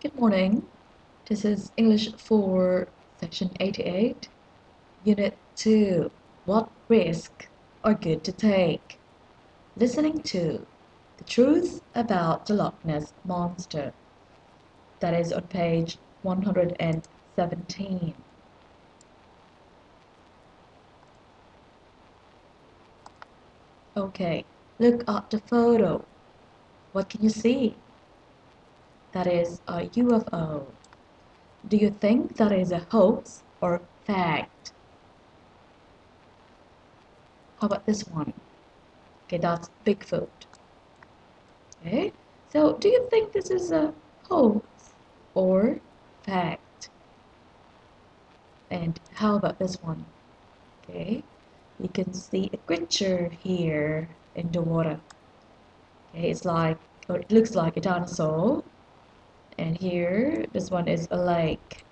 Good morning. This is English 4, Section 88, Unit 2. What risks are good to take? Listening to The Truth About the Loch Ness Monster. That is on page 117. Okay, look at the photo. What can you see? That is a UFO. Do you think that is a hoax or fact? How about this one? Okay, that's Bigfoot. Okay, so do you think this is a hoax or fact? And how about this one? Okay, you can see a creature here in the water. Okay, or it looks like a dinosaur. And here, this one is a lake.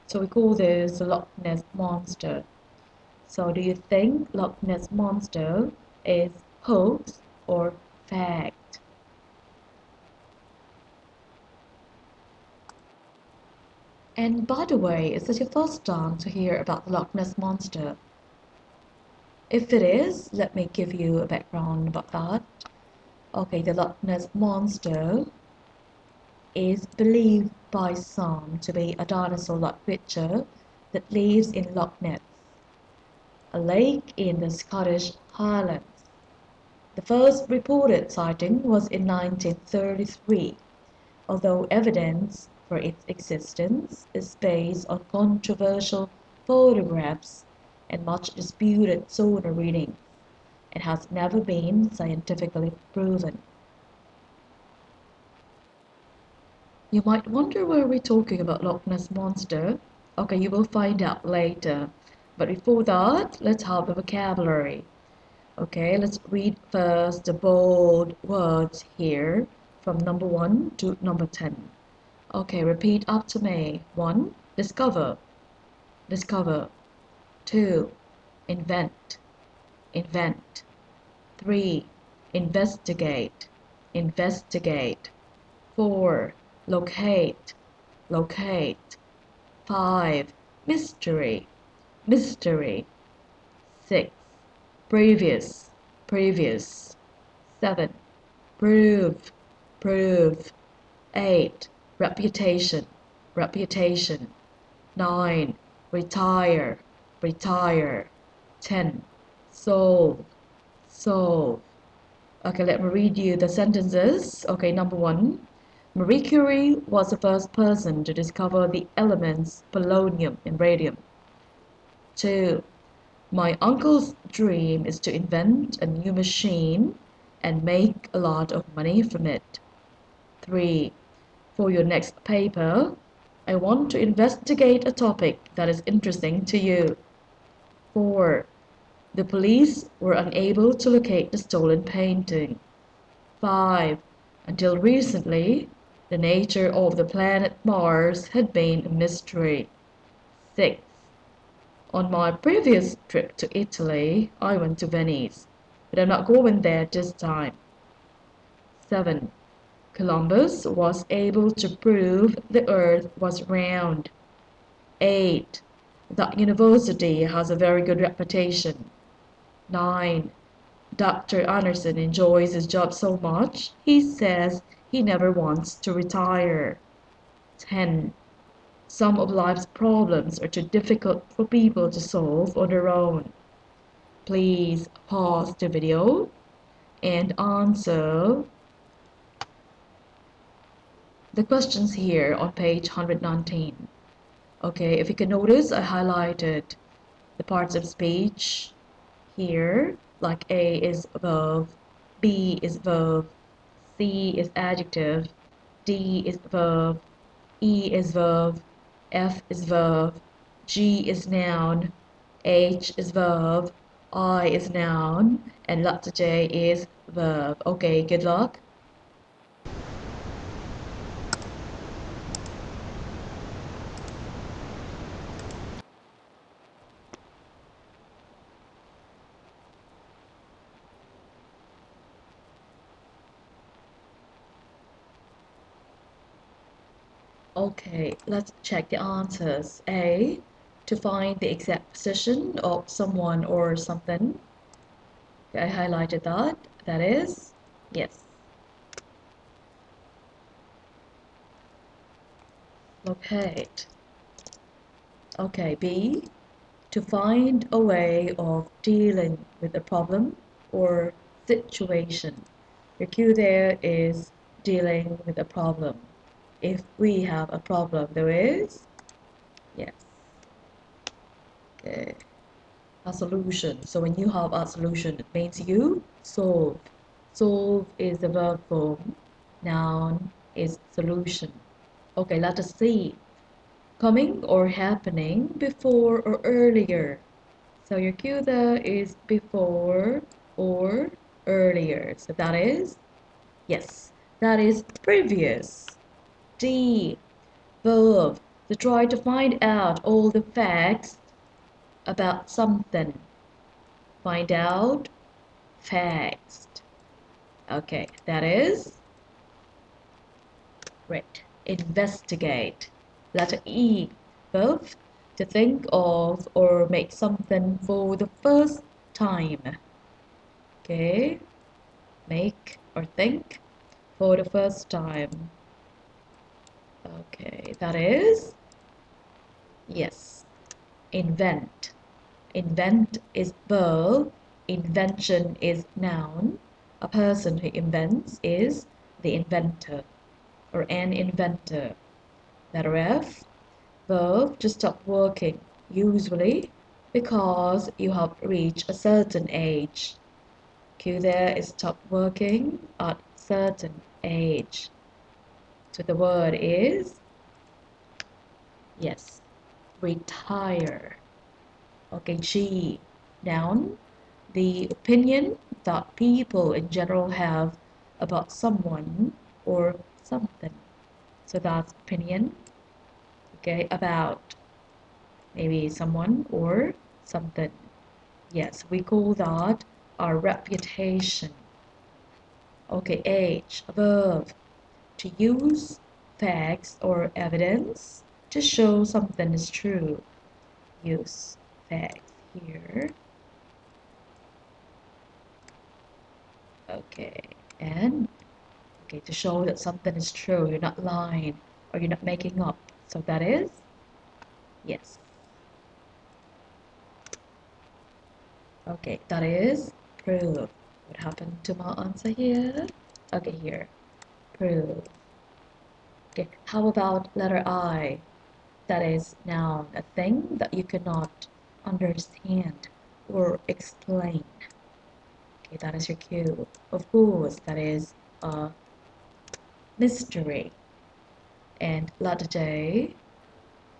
So we call this the Loch Ness Monster. So do you think Loch Ness Monster is hoax or fact? And by the way, is this your first time to hear about the Loch Ness Monster? If it is, let me give you a background about that. Okay, the Loch Ness Monster is believed by some to be a dinosaur-like creature that lives in Loch Ness, a lake in the Scottish Highlands. The first reported sighting was in 1933, although evidence for its existence is based on controversial photographs and much disputed sonar readings. It has never been scientifically proven. You might wonder why we're talking about Loch Ness Monster. Okay, you will find out later. But before that, let's have the vocabulary. Okay, let's read first the bold words here from number 1 to number 10. Okay, repeat after me. 1. Discover. Discover. 2. Invent. Invent. 3. Investigate. Investigate. 4. Locate. Locate. 5. Mystery. Mystery. 6. Previous. Previous. 7. Prove. Prove. 8. Reputation. Reputation. 9. Retire. Retire. 10. Solve. Solve. Okay, let me read you the sentences. Okay, number 1. Marie Curie was the first person to discover the elements polonium and radium. 2. My uncle's dream is to invent a new machine and make a lot of money from it. 3. For your next paper, I want to investigate a topic that is interesting to you. 4. The police were unable to locate the stolen painting. 5. Until recently, the nature of the planet Mars had been a mystery. 6. On my previous trip to Italy, I went to Venice, but I'm not going there this time. 7. Columbus was able to prove the earth was round. 8. That university has a very good reputation. 9. Dr. Anderson enjoys his job so much, he says he never wants to retire. 10. Some of life's problems are too difficult for people to solve on their own. Please pause the video and answer the questions here on page 119. Okay, if you can notice, I highlighted the parts of speech here, like A is verb, B is verb, C is adjective, D is verb, E is verb, F is verb, G is noun, H is verb, I is noun, and letter J is verb. Okay, good luck. Okay, let's check the answers. A, to find the exact position of someone or something. Okay, I highlighted that. That is yes. Locate. Okay, B, to find a way of dealing with a problem or situation. Your cue there is dealing with a problem. If we have a problem, there is yes. Okay. A solution. So when you have a solution, it means you solve. Solve is the verb form. Noun is solution. Okay, let us see. Coming or happening before or earlier. So your cue there is before or earlier. So that is yes. That is previous. D. Verb. To try to find out all the facts about something. Find out facts. Okay, that is great. Investigate. Letter E. Verb. To think of or make something for the first time. Okay, make or think for the first time. Okay, that is yes. Invent. Invent is verb, invention is noun. A person who invents is the inventor or an inventor. Letter F, verb to stop working, usually because you have reached a certain age. Q there is stop working at certain age. So the word is yes, retire. Okay, G, noun, the opinion that people in general have about someone or something. So that's opinion, okay, about maybe someone or something. Yes, we call that our reputation. Okay, H, verb, to use facts or evidence to show something is true. Use facts here. Okay, and okay, to show that something is true, you're not lying or you're not making up. So that is yes. Okay, that is prove. What happened to my answer here? Okay, here, prove. Okay, how about letter I? That is noun, a thing that you cannot understand or explain. Okay, that is your cue. Of course, that is a mystery. And letter J,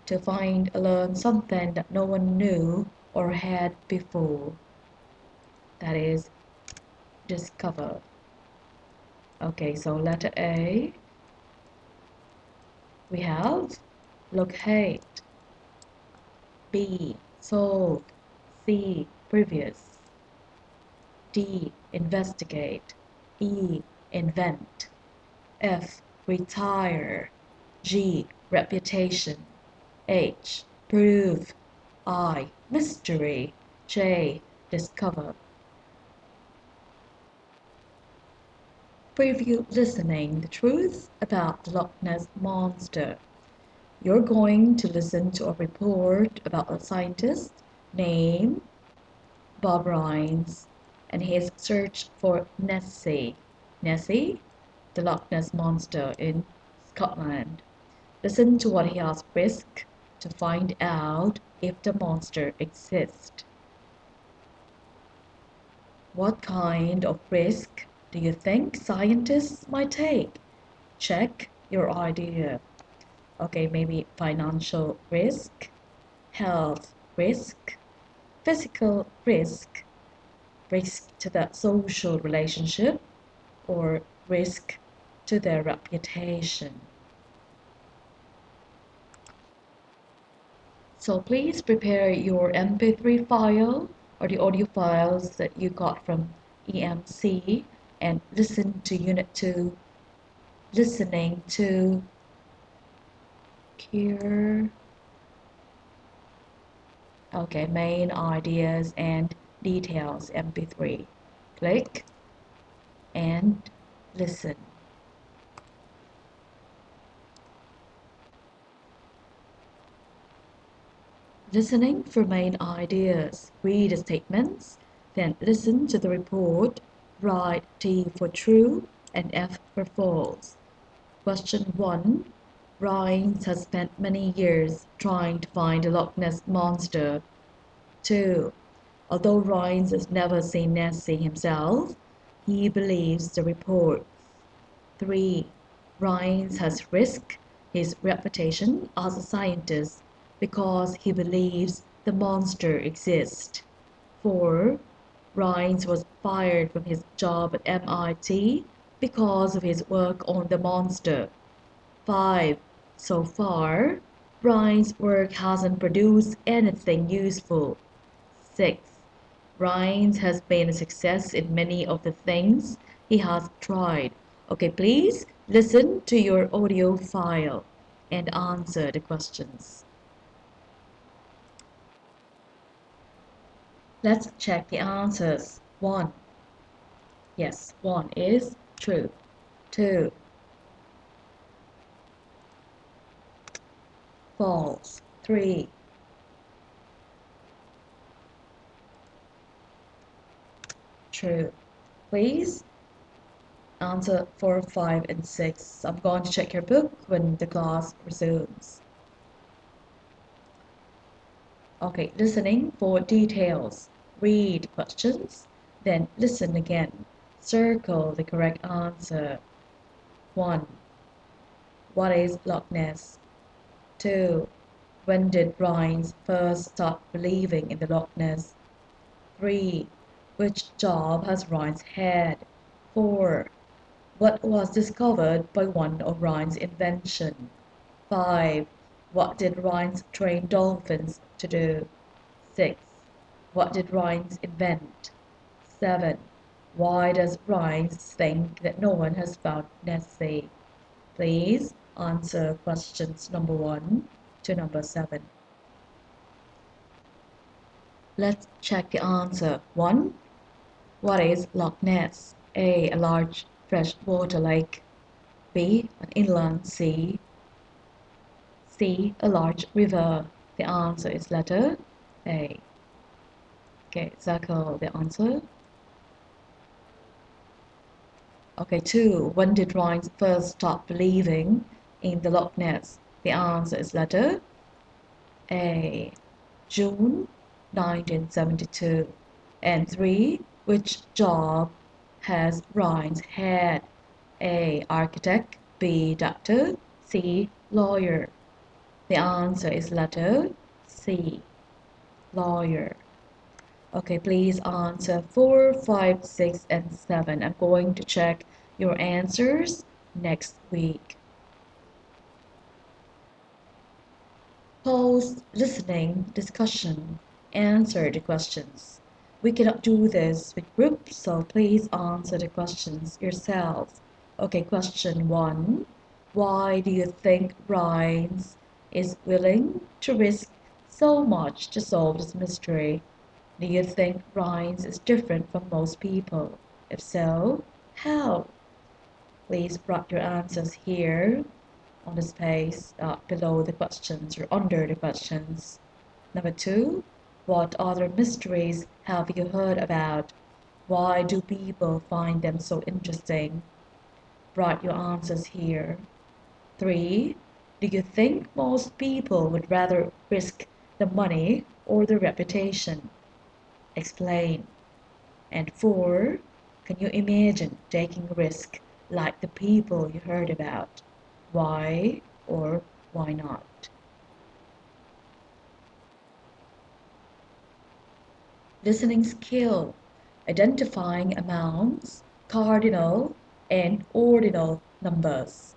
to find or learn something that no one knew or had before. That is discover. Okay, so letter A, we have locate. B, solve. C, previous. D, investigate. E, invent. F, retire. G, reputation. H, prove. I, mystery. J, discover. Preview listening the truth about the Loch Ness Monster. You're going to listen to a report about a scientist named Bob Rhines and his search for Nessie. Nessie, the Loch Ness Monster in Scotland. Listen to what he has risked to find out if the monster exists. What kind of risk do you think scientists might take? Check your idea. Okay, maybe financial risk, health risk, physical risk, risk to the social relationship, or risk to their reputation. So please prepare your MP3 file or the audio files that you got from EMC and listen to Unit 2, listening to here. Okay, main ideas and details MP3. Click and listen. Listening for main ideas. Read the statements, then listen to the report. Write T for true and F for false. Question 1. Rhines has spent many years trying to find the Loch Ness Monster. 2. Although Rhines has never seen Nessie himself, he believes the reports. 3. Rhines has risked his reputation as a scientist because he believes the monster exists. 4. Rhines was fired from his job at MIT because of his work on the monster. 5. So far, Rhines' work hasn't produced anything useful. 6. Rhines has been a success in many of the things he has tried. Okay, please listen to your audio file and answer the questions. Let's check the answers. 1. Yes, 1 is true. 2. False. 3. True. Please answer 4, 5, and 6. I'm going to check your book when the class resumes. Okay, listening for details. Read questions, then listen again. Circle the correct answer. 1. What is Loch Ness? 2. When did Rhines first start believing in the Loch Ness? 3. Which job has Rhines had? 4. What was discovered by one of Rhines' invention? 5. What did Rhines train dolphins to do? 6. What did Rhines invent? 7. Why does Rhines think that no one has found Nessie? Please answer questions number 1 to number 7. Let's check the answer. 1. What is Loch Ness? A. A large freshwater lake. B. An inland sea. C. A large river. The answer is letter A. Okay, circle the answer. Okay, 2. When did Rhines first start believing in the Loch Ness? The answer is letter A. June 1972. And 3. Which job has Rhines had? A. Architect. B. Doctor. C. Lawyer. The answer is letter C. Lawyer. Okay, please answer 4, 5, 6, and 7. I'm going to check your answers next week. Pause, listening, discussion, answer the questions. We cannot do this with groups, so please answer the questions yourselves. Okay, question 1. Why do you think Rhines is willing to risk so much to solve this mystery? Do you think Rhines is different from most people? If so, how? Please write your answers here on the space below the questions or under the questions. Number 2, what other mysteries have you heard about? Why do people find them so interesting? Write your answers here. 3, do you think most people would rather risk the money or the reputation? Explain. And 4, can you imagine taking a risk like the people you heard about? Why or why not? Listening skill, identifying amounts, cardinal and ordinal numbers.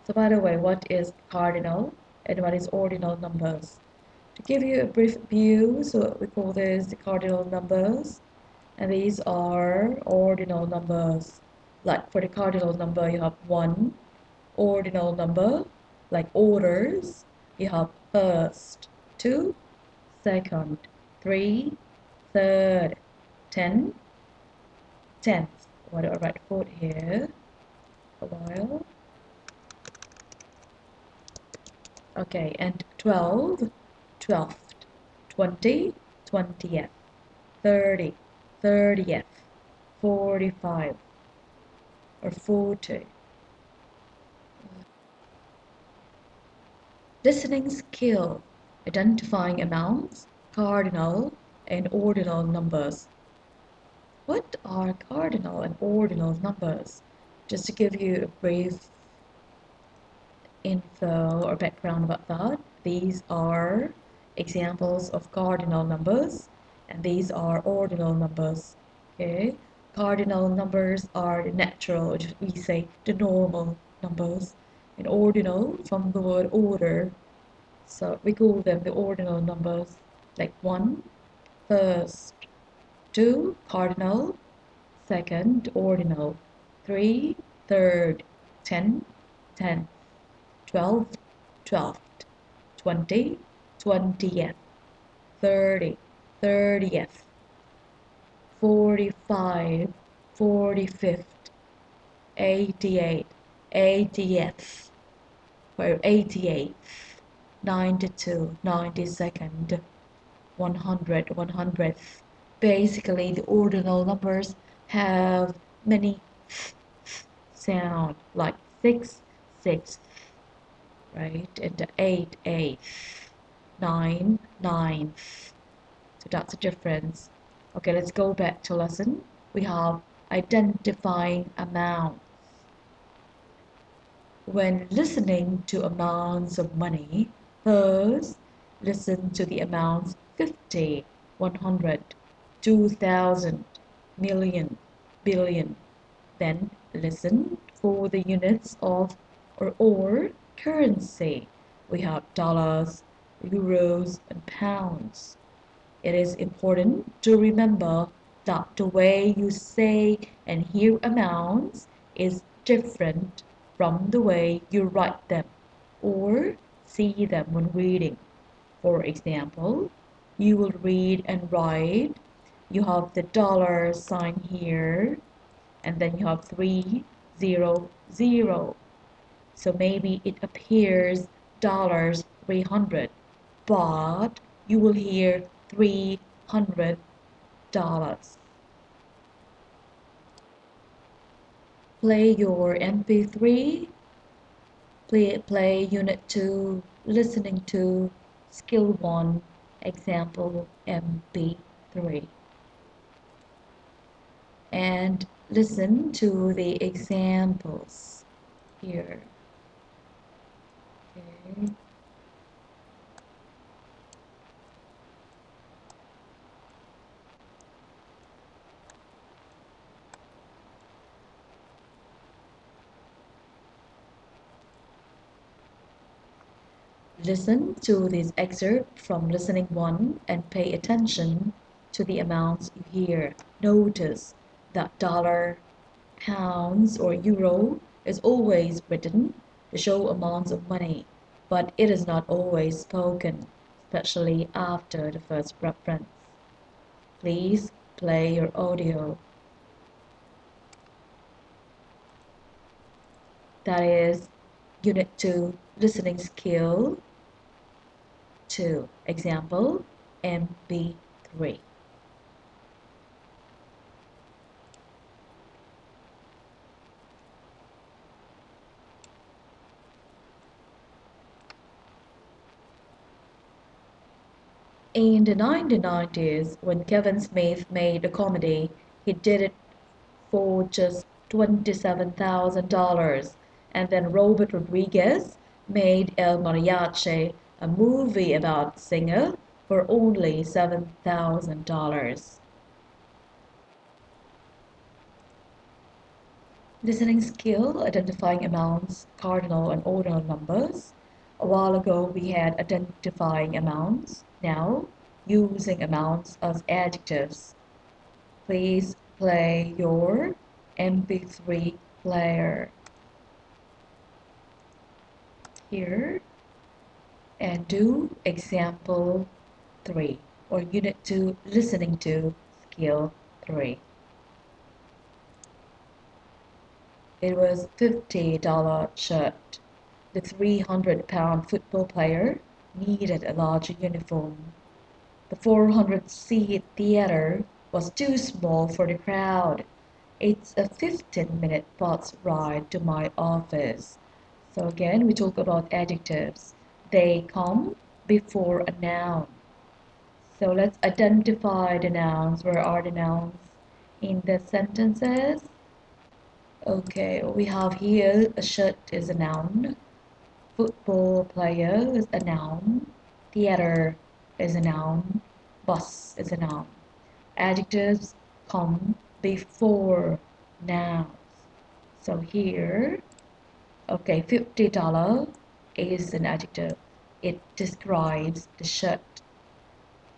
So by the way, what is cardinal and what is ordinal numbers? To give you a brief view, so we call this the cardinal numbers, and these are ordinal numbers. Like for the cardinal number, you have 1 ordinal number, Like orders, you have first, two, second, three, third, 10, tenth. Why do I write fourth here? A while. Okay, and 12, 12th, 20, 20th, 30, 30th, 45, or 40. Listening skill, identifying amounts, cardinal and ordinal numbers. What are cardinal and ordinal numbers? Just to give you a brief info or background about that, these are examples of cardinal numbers and these are ordinal numbers. Okay, cardinal numbers are the natural, or we say the normal numbers, and ordinal from the word order, so we call them the ordinal numbers, like 1 first, 2 cardinal, second ordinal, 3 third, 10 tenth, 12 twelfth, 20 20th, 30 30th, 45 45th, 88 80th, or 88th, 92 92nd, 100 100th. Basically, the ordinal numbers have many sound, like 6 6, right? And the 8 8, 9 9. So that's the difference. Okay, let's go back to lesson. We have identifying amount. When listening to amounts of money, first listen to the amounts 50, 100, 2,000, million, billion. Then listen for the units of or currency. We have dollars, euros, and pounds. It is important to remember that the way you say and hear amounts is different from the way you write them or see them when reading. For example, you will read and write, you have the dollar sign here, and then you have 300. So maybe it appears dollars 300, but you will hear $300. Play your MP3, play Unit 2, listening to Skill 1, example MP3. And listen to the examples here. Okay. Listen to this excerpt from listening 1 and pay attention to the amounts you hear. Notice that dollar, pounds, or euro is always written to show amounts of money, but it is not always spoken, especially after the first reference. Please play your audio. That is Unit 2, Listening Skill 2. Example, MP3. In the 1990s, when Kevin Smith made a comedy, he did it for just $27,000. And then Robert Rodriguez made El Mariachi, a movie about singer, for only $7,000. Listening skill, identifying amounts, cardinal and ordinal numbers. A while ago we had identifying amounts. Now, using amounts as adjectives. Please play your MP3 player. here and do example 3 or unit 2 listening to skill 3. It was $50 shirt. The 300-pound football player needed a larger uniform. The 400-seat theater was too small for the crowd. It's a 15-minute bus ride to my office. So again, we talk about adjectives. They come before a noun. So let's identify the nouns. Where are the nouns in the sentences? Okay, what we have here, a shirt is a noun, football player is a noun, theater is a noun, bus is a noun. Adjectives come before nouns. So here, okay, $50 is an adjective. It describes the shirt.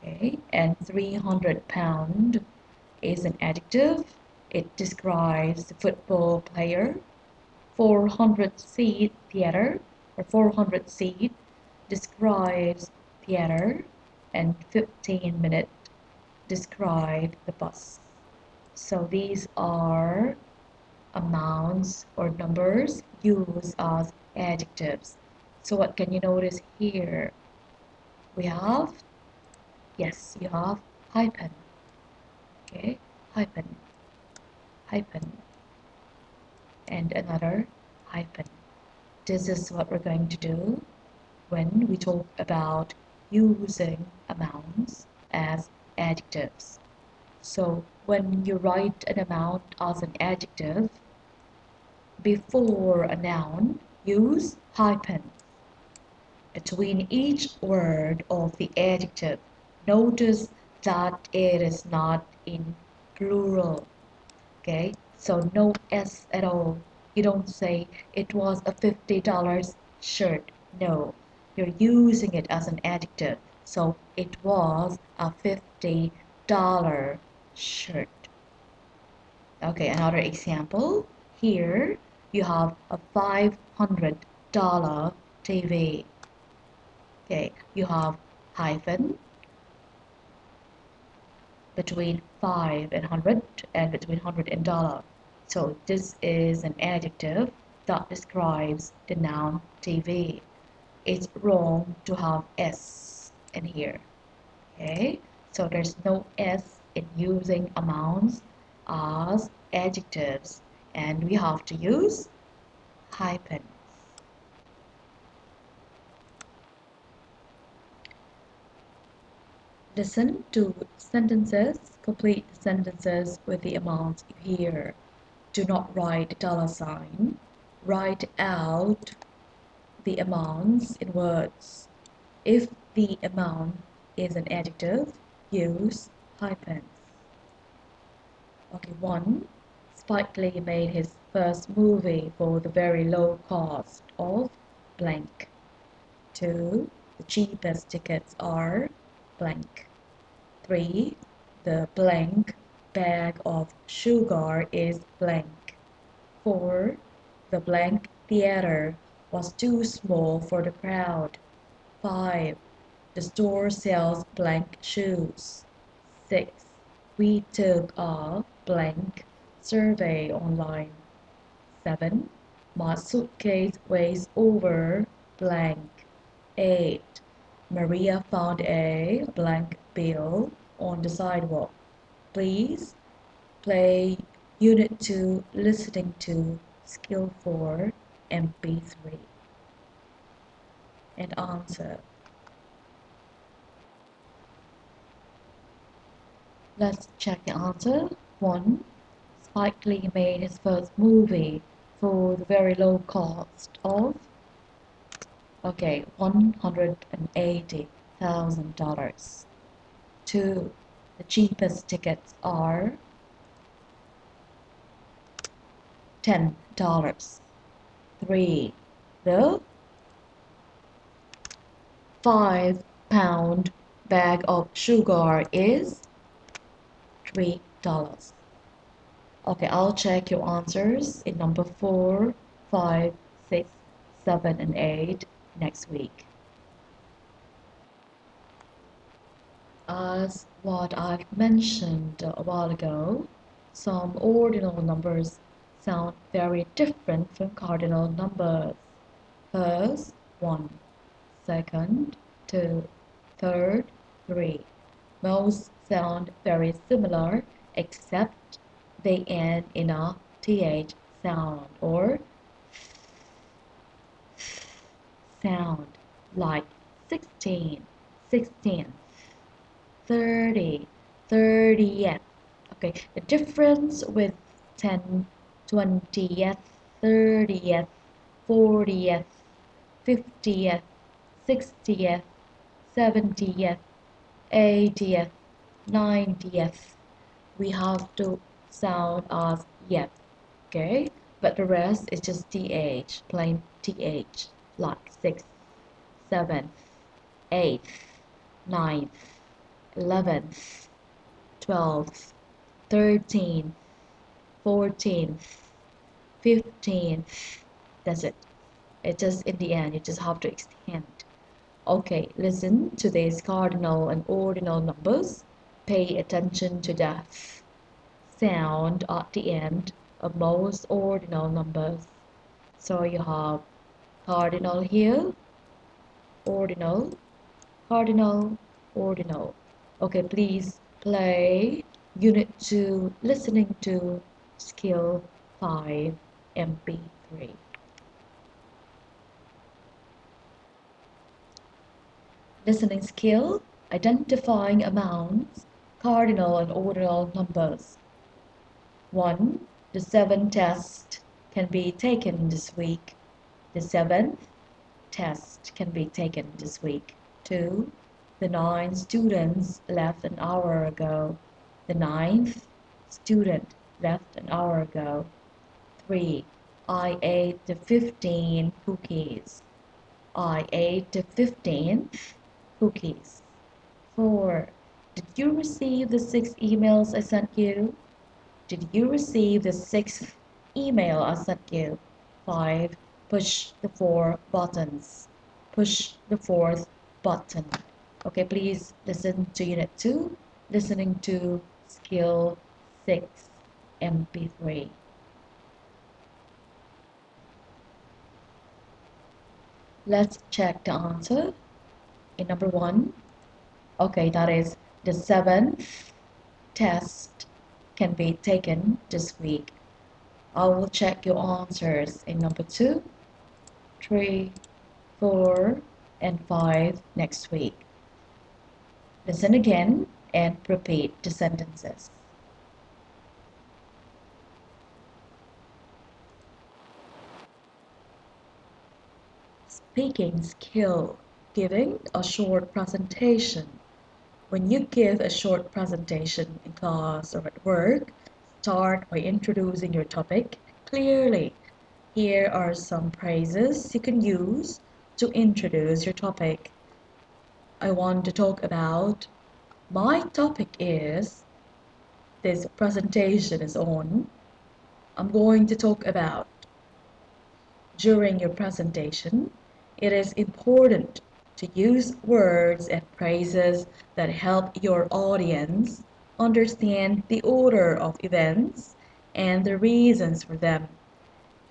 Okay, and 300-pound is an adjective. It describes the football player. 400-seat theater or 400-seat describes theater, and 15-minute describe the bus. So these are amounts or numbers used as adjectives. So what can you notice here? We have, yes, you have hyphen. Okay, hyphen, hyphen, and another hyphen. This is what we're going to do when we talk about using amounts as adjectives. So when you write an amount as an adjective, before a noun, use hyphens. Between each word of the adjective, notice that it is not in plural. Okay, so no S at all. You don't say it was a $50 shirt. No, you're using it as an adjective. So it was a $50 shirt. Okay, another example. Here you have a $500 TV. Okay, you have hyphen between 5 and 100 and between 100 and dollar. So this is an adjective that describes the noun TV. It's wrong to have S in here. Okay, so there's no S in using amounts as adjectives, and we have to use hyphens. Listen to sentences, complete the sentences with the amounts you hear. Do not write $sign. Write out the amounts in words. If the amount is an adjective, use hyphens. Okay, 1. Spike Lee made his first movie for the very low cost of blank. 2. The cheapest tickets are blank. 3. The blank bag of sugar is blank. 4. The blank theater was too small for the crowd. 5. The store sells blank shoes. 6. We took a blank survey online. 7. My suitcase weighs over blank. 8. Maria found a blank bill on the sidewalk. Please play Unit 2 listening to Skill 4 MP3 and answer. Let's check the answer. 1. Spike Lee made his first movie for the very low cost of, okay, $180,000. 2. The cheapest tickets are $10. 3. The 5-pound bag of sugar is $3. Okay, I'll check your answers in number 4, 5, 6, 7, and 8. next week. As what I've mentioned a while ago, some ordinal numbers sound very different from cardinal numbers. First, 1, second, 2, third, 3. Most sound very similar except they end in a th sound or sound, like 16, 16, 30, 30th. Okay, the difference with 10, 20th, 30th, 40th, 50th, 60th, 70th, 80th, 90th, we have to sound as yet, okay? But the rest is just th, plain th, like 6th, 7th, 8th, 9th, 11th, 12th, 13th, 14th, 15th. That's it. It just in the end, you just have to extend. Okay, listen to these cardinal and ordinal numbers. Pay attention to the sound at the end of most ordinal numbers. So you have cardinal here, ordinal, cardinal, ordinal. Okay, please play Unit 2, listening to Skill 5, MP3. Listening skill, identifying amounts, cardinal and ordinal numbers. 1. The 7 test can be taken this week. The 7th test can be taken this week. 2. The 9 students left an hour ago. The 9th student left an hour ago. 3. I ate the 15 cookies. I ate the 15th cookies. 4. Did you receive the 6 emails I sent you? Did you receive the 6th email I sent you? 5. Push the 4 buttons. Push the 4th button. Okay, please listen to Unit 2, listening to Skill 6, MP3. Let's check the answer. In number 1, okay, that is the 7th test can be taken this week. I will check your answers in number 2, 3, 4, and 5 next week. Listen again and repeat the sentences. Speaking skill, giving a short presentation. When you give a short presentation in class or at work, start by introducing your topic clearly. Here are some phrases you can use to introduce your topic. I want to talk about, my topic is, this presentation is on, I'm going to talk about. During your presentation, it is important to use words and phrases that help your audience understand the order of events and the reasons for them.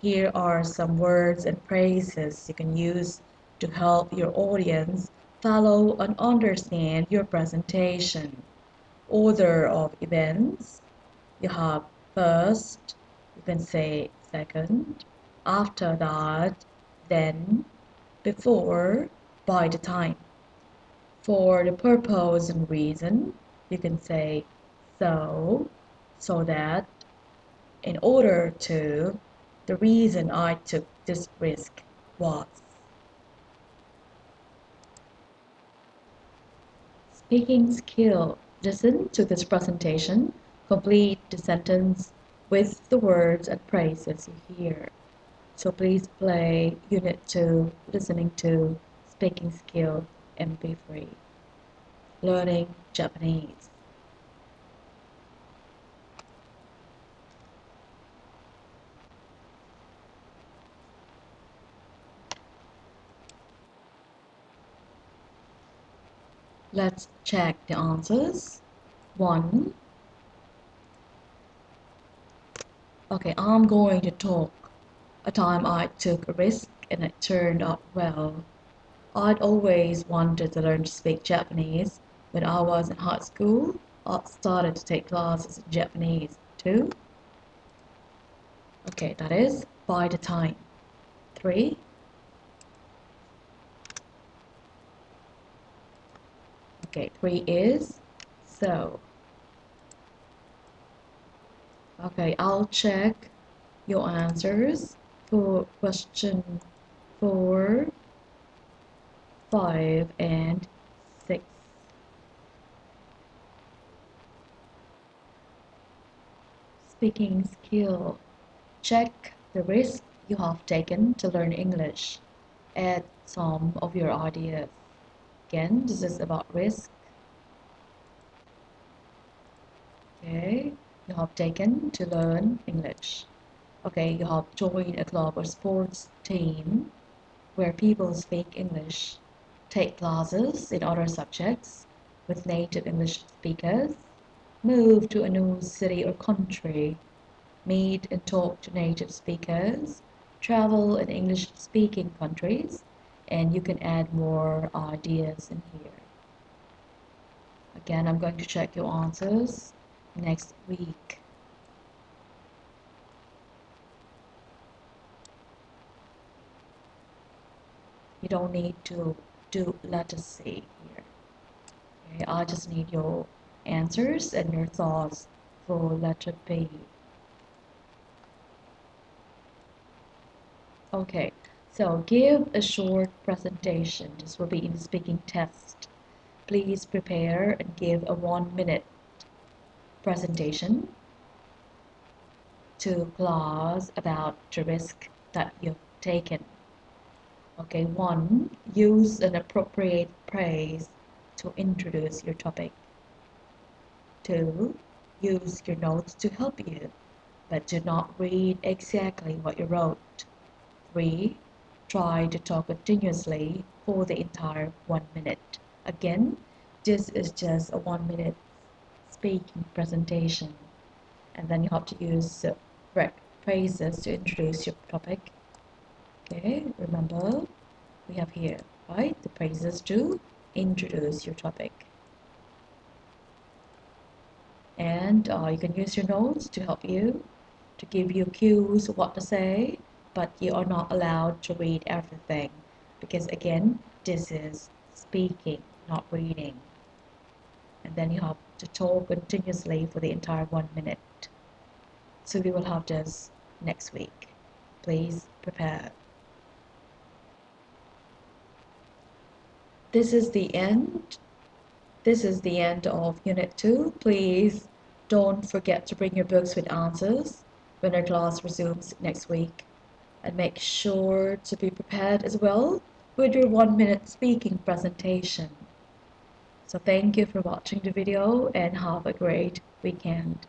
Here are some words and phrases you can use to help your audience follow and understand your presentation. Order of events. You have first, you can say second, after that, then, before, by the time. For the purpose and reason, you can say so that, in order to, the reason I took this risk was. Speaking skill. Listen to this presentation. Complete the sentence with the words and phrases you hear. So please play Unit 2, listening to Speaking Skill MP3. Learning Japanese. Let's check the answers. 1. Okay, I'm going to talk a time I took a risk and it turned out well. I'd always wanted to learn to speak Japanese. When I was in high school, I started to take classes in Japanese too. Okay, that is by the time. 3. Okay, 3 is so. Okay, I'll check your answers for question 4, 5, and 6. Speaking skill. Check the risk you have taken to learn English. Add some of your ideas. Again, this is about risk. Okay, you have taken to learn English. Okay, you have joined a club or sports team where people speak English. Take classes in other subjects with native English speakers. Move to a new city or country. Meet and talk to native speakers. Travel in English speaking countries. And you can add more ideas in here. Again, I'm going to check your answers next week. You don't need to do letter C here. Okay, I just need your answers and your thoughts for letter B. Okay, so give a short presentation. This will be in the speaking test. Please prepare and give a 1-minute presentation to class about the risk that you've taken. Okay, 1. Use an appropriate phrase to introduce your topic. 2. Use your notes to help you, but do not read exactly what you wrote. 3. Try to talk continuously for the entire 1 minute. Again, this is just a 1-minute speaking presentation, and then you have to use correct phrases to introduce your topic. Okay, remember we have here, right, the phrases to introduce your topic. And you can use your notes to help you, to give you cues what to say, but you are not allowed to read everything because again, this is speaking, not reading. And then you have to talk continuously for the entire 1 minute. So we will have this next week. Please prepare. This is the end. This is the end of Unit 2. Please don't forget to bring your books with answers when our class resumes next week. And make sure to be prepared as well with your 1-minute speaking presentation. So thank you for watching the video and have a great weekend.